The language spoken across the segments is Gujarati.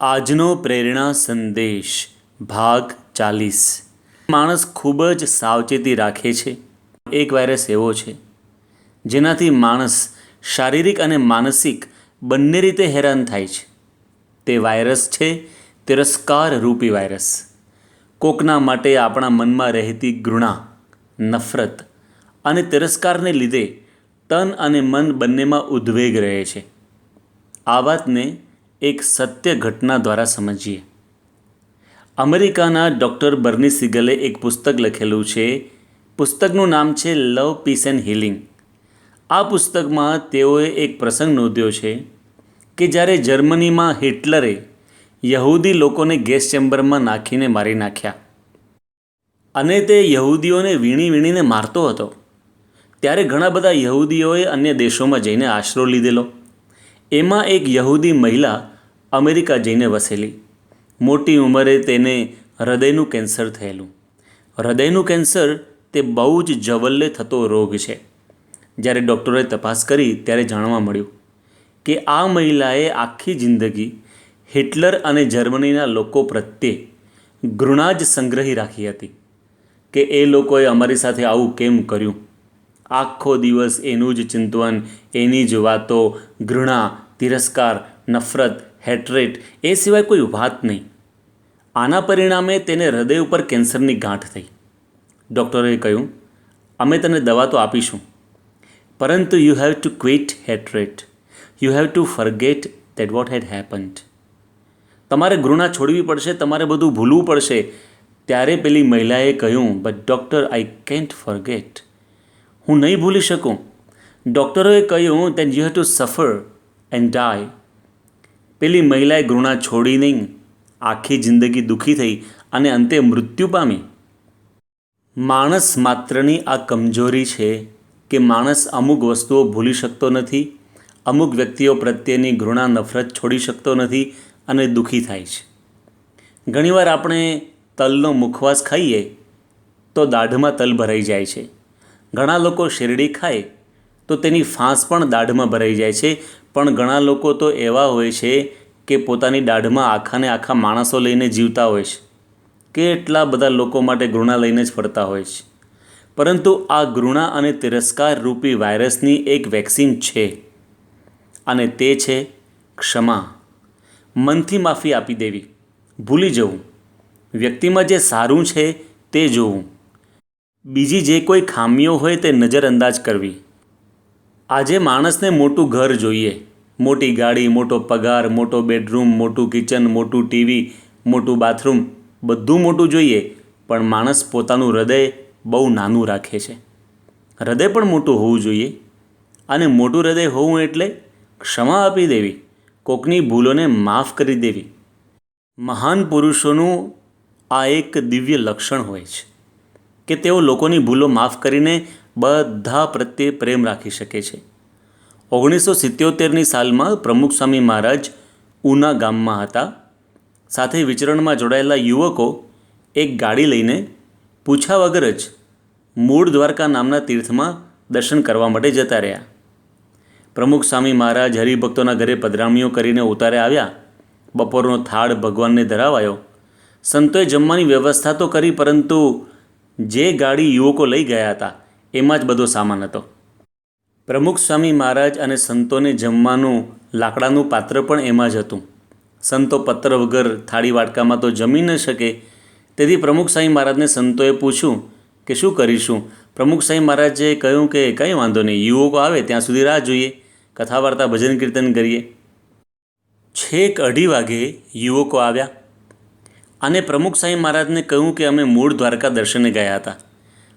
આજનો પ્રેરણા સંદેશ ભાગ 40। માણસ ખૂબ જ સાવચેતી રાખે છે। એક વાયરસ એવો છે જેનાથી માણસ શારીરિક અને માનસિક બંને રીતે હેરાન થાય છે। તે વાયરસ છે તિરસ્કાર રૂપી વાયરસ। કોકના માટે આપણા મનમાં રહેતી ઘૃણા, નફરત અને તિરસ્કારને લીધે તન અને મન બંનેમાં ઉદ્વેગ રહે છે। આ વાતને એક સત્ય ઘટના દ્વારા સમજીએ। અમેરિકાના ડૉક્ટર બર્ની સિગલે એક પુસ્તક લખેલું છે। પુસ્તકનું નામ છે લવ, પીસ એન્ડ હીલિંગ। આ પુસ્તકમાં તેઓએ એક પ્રસંગ નોંધ્યો છે કે જ્યારે જર્મનીમાં હિટલરે યહૂદી લોકોને ગેસ ચેમ્બરમાં નાખીને મારી નાખ્યા અને તે યહૂદીઓને વીણીને મારતો હતો, ત્યારે ઘણા બધા યહૂદીઓએ અન્ય દેશોમાં જઈને આશરો લીધેલો। એમાં એક યહૂદી મહિલા અમેરિકા જઈને વસેલી। મોટી ઉંમરે તેને હૃદયનું કેન્સર થયેલું। હૃદયનું કેન્સર તે બહુ જ જવલ્લે થતો રોગ છે। જ્યારે ડૉક્ટરોએ તપાસ કરી ત્યારે જાણવા મળ્યું કે આ મહિલાએ આખી જિંદગી હિટલર અને જર્મનીના લોકો પ્રત્યે ઘૃણા જ સંગ્રહી રાખી હતી કે એ લોકોએ અમારી સાથે આવું કેમ કર્યું। આખો દિવસ એનું જ ચિંતન, એની જ વાતો, ઘૃણા, તિરસ્કાર, નફરત, હેટ્રેટ, એ સિવાય કોઈ વાત નહીં। આના પરિણામે તેને હૃદય ઉપર કેન્સરની ગાંઠ થઈ। ડૉક્ટરોએ કહ્યું, અમે તને દવા તો આપીશું, પરંતુ you have to quit hatred, you have to forget that what had happened. તમારે ઘૃણા છોડવી પડશે, તમારે બધું ભૂલવું પડશે। ત્યારે પેલી મહિલાએ કહ્યું, but doctor, I can't forget, હું નહીં ભૂલી શકું। ડૉક્ટરોએ કહ્યું, then you have to suffer and die. પેલી મહિલાએ ઘૃણા છોડી નહીં, આખી જિંદગી દુઃખી થઈ અને અંતે મૃત્યુ પામી। માણસ માત્રની આ કમજોરી છે કે માણસ અમુક વસ્તુઓ ભૂલી શકતો નથી, અમુક વ્યક્તિઓ પ્રત્યેની ઘૃણા, નફરત છોડી શકતો નથી અને દુઃખી થાય છે। ઘણીવાર આપણે તલનો મુખવાસ ખાઈએ તો દાઢમાં તલ ભરાઈ જાય છે। ઘણા લોકો શેરડી ખાય તો તેની ફાંસ પણ દાઢમાં ભરાઈ જાય છે। પણ ઘણા લોકો તો એવા હોય છે કે પોતાની દાઢમાં આખાને આખા માણસો લઈને જીવતા હોય છે, કેટલા બધા લોકો માટે ઘૃણા લઈને જ ફરતા હોય છે। પરંતુ આ ઘૃણા અને તિરસ્કાર રૂપી વાયરસની એક વેક્સિન છે અને તે છે ક્ષમા। મનથી માફી આપી દેવી, ભૂલી જવું, વ્યક્તિમાં જે સારું છે તે જોવું, બીજી જે કોઈ ખામીઓ હોય તે નજરઅંદાજ કરવી। આજે માણસને મોટું ઘર જોઈએ, મોટી ગાડી, મોટો પગાર, મોટો બેડરૂમ, મોટું કિચન, મોટું ટીવી, મોટું બાથરૂમ, બધું મોટું જોઈએ, પણ માણસ પોતાનું હૃદય બહુ નાનું રાખે છે। હૃદય પણ મોટું હોવું જોઈએ અને મોટું હૃદય હોવું એટલે ક્ષમા આપી દેવી, કોકની ભૂલોને માફ કરી દેવી। મહાન પુરુષોનું આ એક દિવ્ય લક્ષણ હોય છે કે તેઓ લોકોની ભૂલો માફ કરીને બધા પ્રત્યે પ્રેમ રાખી શકે છે। 1977ની સાલમાં પ્રમુખ સ્વામી મહારાજ ઉના ગામમાં હતા। સાથે વિચરણમાં જોડાયેલા યુવકો એક ગાડી લઈને પૂછ્યા વગર જ મૂળ દ્વારકા નામના તીર્થમાં દર્શન કરવા માટે જતા રહ્યા। પ્રમુખ સ્વામી મહારાજ હરિભક્તોના ઘરે પધરામણીઓ કરીને ઉતારે આવ્યા। બપોરનો થાળ ભગવાનને ધરાવાયો। સંતોએ જમવાની વ્યવસ્થા તો કરી, પરંતુ જે ગાડી યુવકો લઈ ગયા હતા એમાં જ બધો સામાન હતો। પ્રમુખ સ્વામી મહારાજ અને સંતોને જમવાનું લાકડાનું પાત્ર પણ એમાં જ હતું। સંતો પત્ર વગર થાળી વાટકામાં તો જમી ન શકે, તેથી પ્રમુખ સ્વામી મહારાજને સંતોએ પૂછ્યું કે શું કરીશું? પ્રમુખ સ્વામી મહારાજે કહ્યું કે કંઈ વાંધો નહીં, યુવકો આવે ત્યાં સુધી રાહ જોઈએ, કથા વાર્તા, ભજન કીર્તન કરીએ। છેક 2:30 વાગે યુવકો આવ્યા અને પ્રમુખ સ્વામી મહારાજને કહ્યું કે અમે મૂળ દ્વારકા દર્શને ગયા હતા।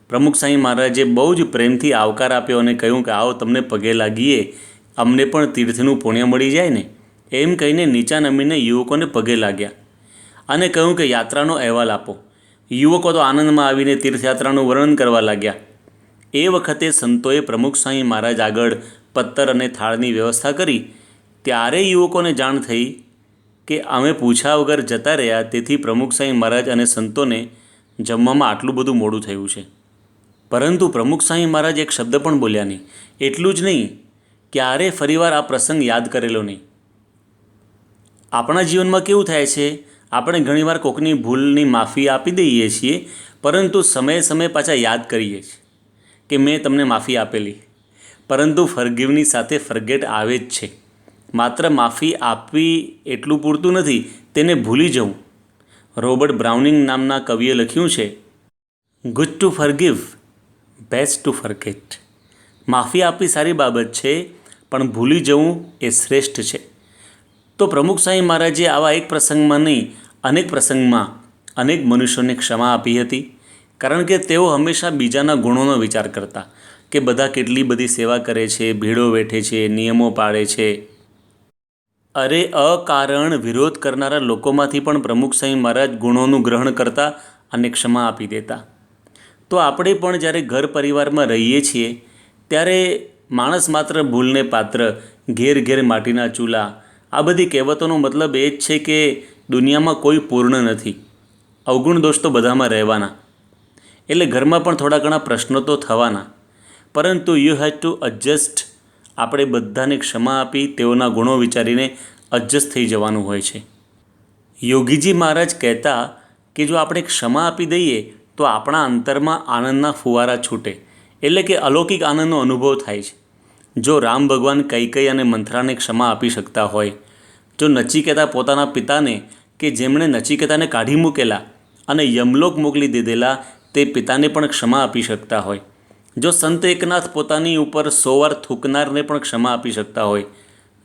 પ્રમુખ સ્વામી મહારાજે બહુ જ પ્રેમથી આવકાર આપ્યો અને કહ્યું કે આવો તમને પગે લાગીએ, અમને પણ તીર્થનું પુણ્ય મળી જાય ને, એમ કહીને નીચા નમીને યુવકોને પગે લાગ્યા અને કહ્યું કે યાત્રાનો અહેવાલ આપો। યુવકો તો આનંદમાં આવીને તીર્થયાત્રાનું વર્ણન કરવા લાગ્યા। એ વખતે સંતોએ પ્રમુખ સ્વામી મહારાજ આગળ પત્તર અને થાળની વ્યવસ્થા કરી। ત્યારે યુવકોને જાણ થઈ કે અમે પૂછ્યા વગર જતા રહ્યા, તેથી પ્રમુખ સ્વામી મહારાજ અને સંતોને જમવામાં આટલું બધું મોડું થયું છે। પરંતુ પ્રમુખ સ્વામી મહારાજ એક શબ્દ પણ બોલ્યા નહીં। એટલું જ નહીં, ક્યારે ફરીવાર આ પ્રસંગ યાદ કરેલો નહીં। આપણા જીવનમાં કેવું થાય છે, આપણે ઘણીવાર કોકની ભૂલની માફી આપી દઈએ છીએ, પરંતુ સમયે સમયે પાછા યાદ કરીએ છીએ કે મેં તમને માફી આપેલી, પરંતુ ફરગીવની સાથે ફરગેટ આવે જ છે. માત્ર માફી આપવી એટલું પૂરતું નથી, તેને ભૂલી જવું. રોબર્ટ બ્રાઉનિંગ નામના કવિએ લખ્યું છે, good to forgive, best two forget. માફી આપવી સારી બાબત છે, પણ ભૂલી જવું એ શ્રેષ્ઠ છે. તો પ્રમુખ સ્વામી મહારાજે આવા એક પ્રસંગમાં નહીં, અનેક પ્રસંગમાં અનેક મનુષ્યોને ક્ષમા આપી હતી. કારણ કે તેઓ હંમેશા બીજાના ગુણોનો વિચાર કરતા કે બધા કેટલી બધી સેવા કરે છે, ભીડો વેઠે છે, નિયમો પાળે છે. અરે અકારણ વિરોધ કરનારા લોકોમાંથી પણ પ્રમુખ સ્વામી મહારાજ ગુણોનું ગ્રહણ કરતા અને ક્ષમા આપી દેતા. તો આપણે પણ જ્યારે ઘર પરિવારમાં રહીએ છીએ ત્યારે માણસ માત્ર ભૂલને પાત્ર, ઘેર ઘેર માટીના ચૂલા, આ બધી કહેવતોનો મતલબ એ જ છે કે દુનિયામાં કોઈ પૂર્ણ નથી, અવગુણ દોષ તો બધામાં રહેવાના. એટલે ઘરમાં પણ થોડા ઘણા પ્રશ્નો તો થવાના, પરંતુ યુ હેવ ટુ એડજસ્ટ. આપણે બધાને ક્ષમા આપી તેઓના ગુણો વિચારીને એડજસ્ટ થઈ જવાનું હોય છે. યોગીજી મહારાજ કહેતા કે જો આપણે ક્ષમા આપી દઈએ તો આપણા અંતરમાં આનંદના ફુવારા છૂટે, એટલે કે અલૌકિક આનંદનો અનુભવ થાય છે. જો રામ ભગવાન કૈકેયી અને મંથરાને ક્ષમા આપી શકતા હોય, જો નચિકેતા પોતાના પિતાને કે જેમણે નચિકેતાને કાઢી મૂકેલા અને યમલોક મોકલી દીધેલા તે પિતાને પણ ક્ષમા આપી શકતા હોય, જો સંત એકનાથ પોતાની ઉપર 100 વાર થૂકનારને પણ ક્ષમા આપી શકતા હોય,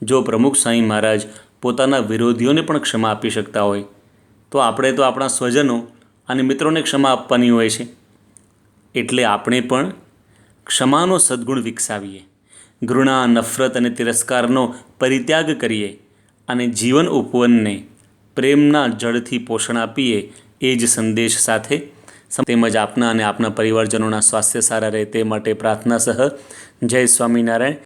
જો પ્રમુખ સ્વામી મહારાજ પોતાના વિરોધીઓને પણ ક્ષમા આપી શકતા હોય, તો આપણે તો આપણા સ્વજનો અને મિત્રોને ક્ષમા આપવાની હોય છે. એટલે આપણે પણ ક્ષમાનો સદ્ગુણ વિકસાવીએ, ઘૃણા, નફરત અને તિરસ્કારનો પરિત્યાગ કરીએ અને જીવન ઉપવનને પ્રેમના જળથી પોષણ આપીએ. એ જ સંદેશ સાથે તેમજ આપના અને આપના પરિવારજનોના સ્વાસ્થ્ય સારા રહે તે માટે પ્રાર્થના સહ જય સ્વામિનારાયણ.